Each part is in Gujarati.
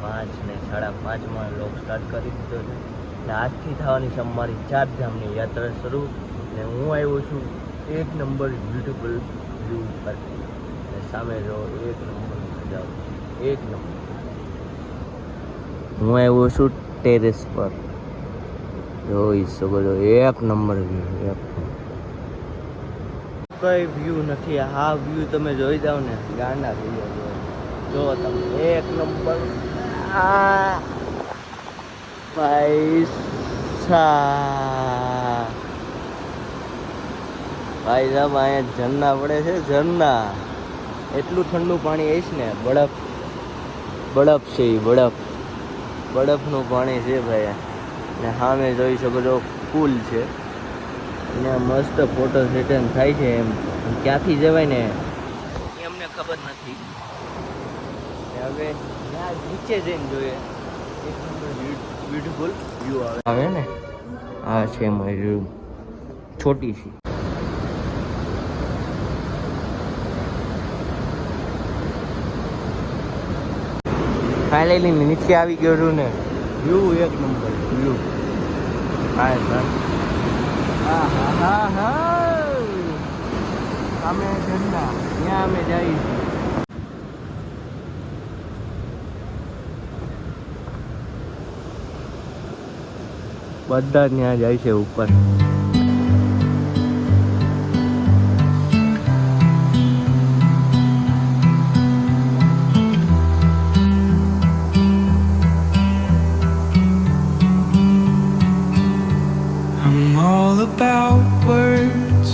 5 ને 5:30 લોક સ્ટાર્ટ કરી દીધો છે. ને આજથી થવાની છે અમારી 4 ધામની યાત્રા શરૂ. ને હું આવ્યો છું 1 નંબર બ્યુટીફુલ વ્યૂ પર. ને સામે જો 1 નંબર નજારો, 1 નંબર. હું આવ્યો છું ટેરેસ પર, જોઈ શકો છો 1 નંબર વ્યૂ. કઈ વ્યૂ નથી, આ વ્યૂ તમે જોઈ જાઓ ને ગાંડા થઈ જાઓ. જો તમે 1 નંબર. ભાઈ સાહેબ અહીંયા ઝરણા પડે છે, ઝરણા. એટલું ઠંડુ પાણી આવીશ ને, બરફ છે, બરફનું પાણી છે ભાઈ. ને સામે જોઈ શકો છો પુલ છે, ને મસ્ત ફોટો સેશન થાય છે. એમ ક્યાંથી જવાય ને એ અમને ખબર નથી. હવે ત્યાં નીચે જઈને જોઈએ, 1 નંબર બ્યુટીફુલ વ્યૂ આવે ને. આ છે મારી રૂમ, છોટી સી. ફાઇનલી નીચે આવી ગયો છું ને, વ્યૂ 1 નંબર વ્યૂ. હા અમે ઝંડા ત્યાં અમે જઈએ છીએ. બધા ત્યાં જાય છે ઉપર. I'm all about words,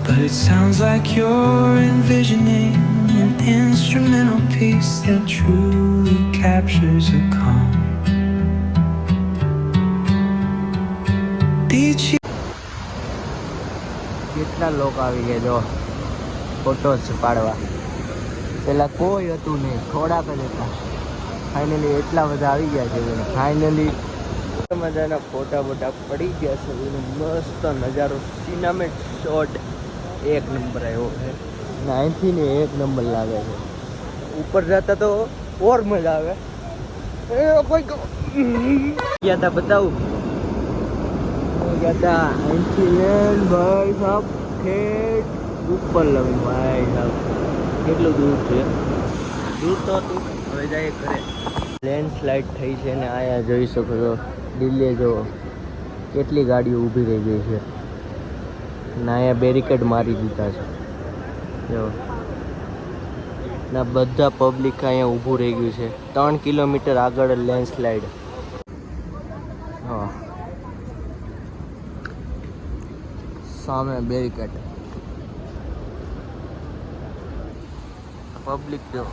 but it sounds like you're envisioning an instrumental piece that truly captures a calm. કેટલા લોકો આવી ગયા જો ફોટોસ પાડવા. પેલા કોઈ હતું નહીં, થોડાક જ હતા. ફાઇનલી એટલા બધા આવી ગયા છે. ફાઇનલી મજાના ફોટા પડી ગયા છે. મસ્ત નજારો, સિનેમેટિક શોટ 1 નંબર આવ્યો છે. ને અહીંથી ને 1 નંબર લાગે છે. ઉપર જતા તો ઓર મજા આવે. કોઈ ગયા હતા બતાવું, ગયા હતા અહીંથી લેન ભાઈ સાહેબ ઠેઠ ઉપર લગન. ભાઈ સાહેબ કેટલું દૂર છે, દૂર તો હતું. હવે જાય ઘરે. લેન્ડસ્લાઇડ થઈ છે ને આયા જોઈ શકો છો. દિલ્હી જો કેટલી ગાડીઓ ઊભી રહી ગઈ છે ને અહીંયા બેરિકેડ મારી દીધા છે જો. ના બધા પબ્લિક અહીંયા ઊભું રહી ગયું છે. 3 કિલોમીટર આગળ લેન્ડસ્લાઇડ. હા, સામે બેરિકેડ. પબ્લિક જો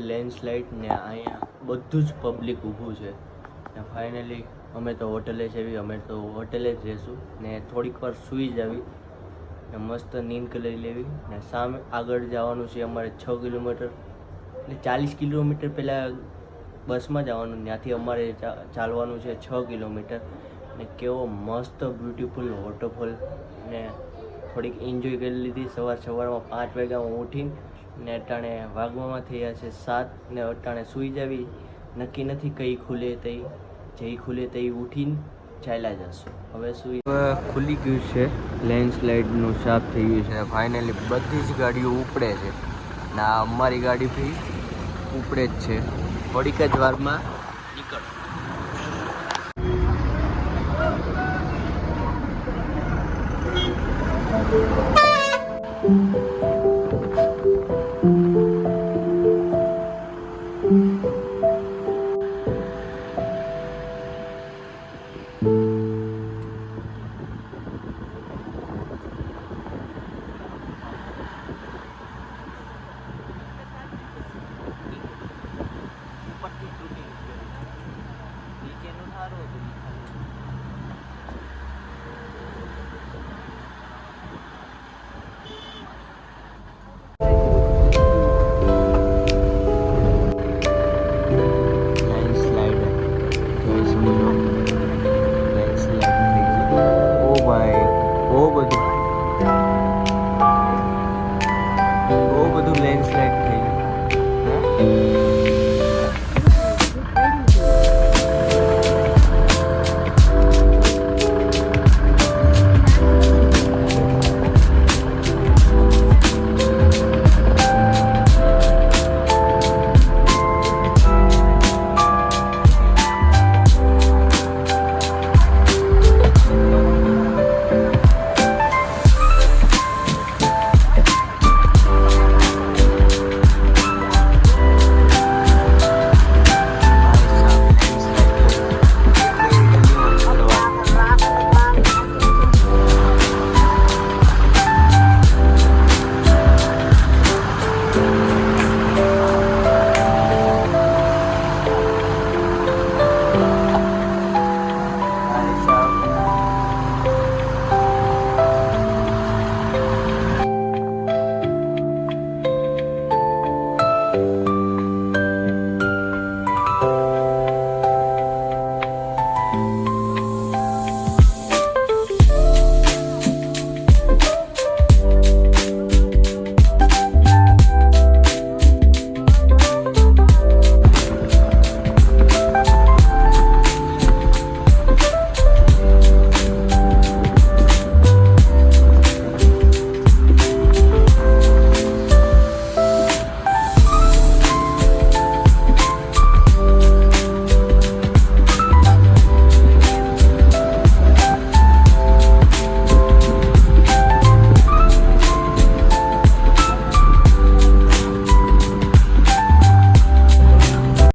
લેન્ડસ્લાઇડ ને અહીંયા બધું જ પબ્લિક ઊભું છે. ને ફાઇનલી અમે તો હોટલે જ આવી, અમે તો હોટલે જ રહીશું. ને થોડીક વાર સૂઈ જ આવી ને મસ્ત નીંદ કરી લેવી. ને સામે આગળ જવાનું છે અમારે 6 કિલોમીટર, એટલે 40 કિલોમીટર પહેલાં બસમાં જવાનું, ત્યાંથી અમારે ચાલવાનું છે 6 કિલોમીટર. ને કેવો મસ્ત બ્યુટીફુલ વોટરફોલ. ને થોડીક એન્જોય કરી લીધી. સવારમાં 5 વાગ્યા હું ઉઠીને ને અટાણે વાગવામાં થયા છે 7 ને અટાણે સૂઈ જાવી. નક્કી નથી કઈ ખુલે તઈ, જઈ ખુલે તઈ ઉઠીને ચાલ્યા જશું. હવે ખુલી ગયું છે, લેન્ડસ્લાઇડનું સાફ થઈ ગયું છે. ફાઇનલી બધી જ ગાડીઓ ઉપડે છે ને અમારી ગાડી બી ઉપડે જ છે. થોડીક જ વારમાં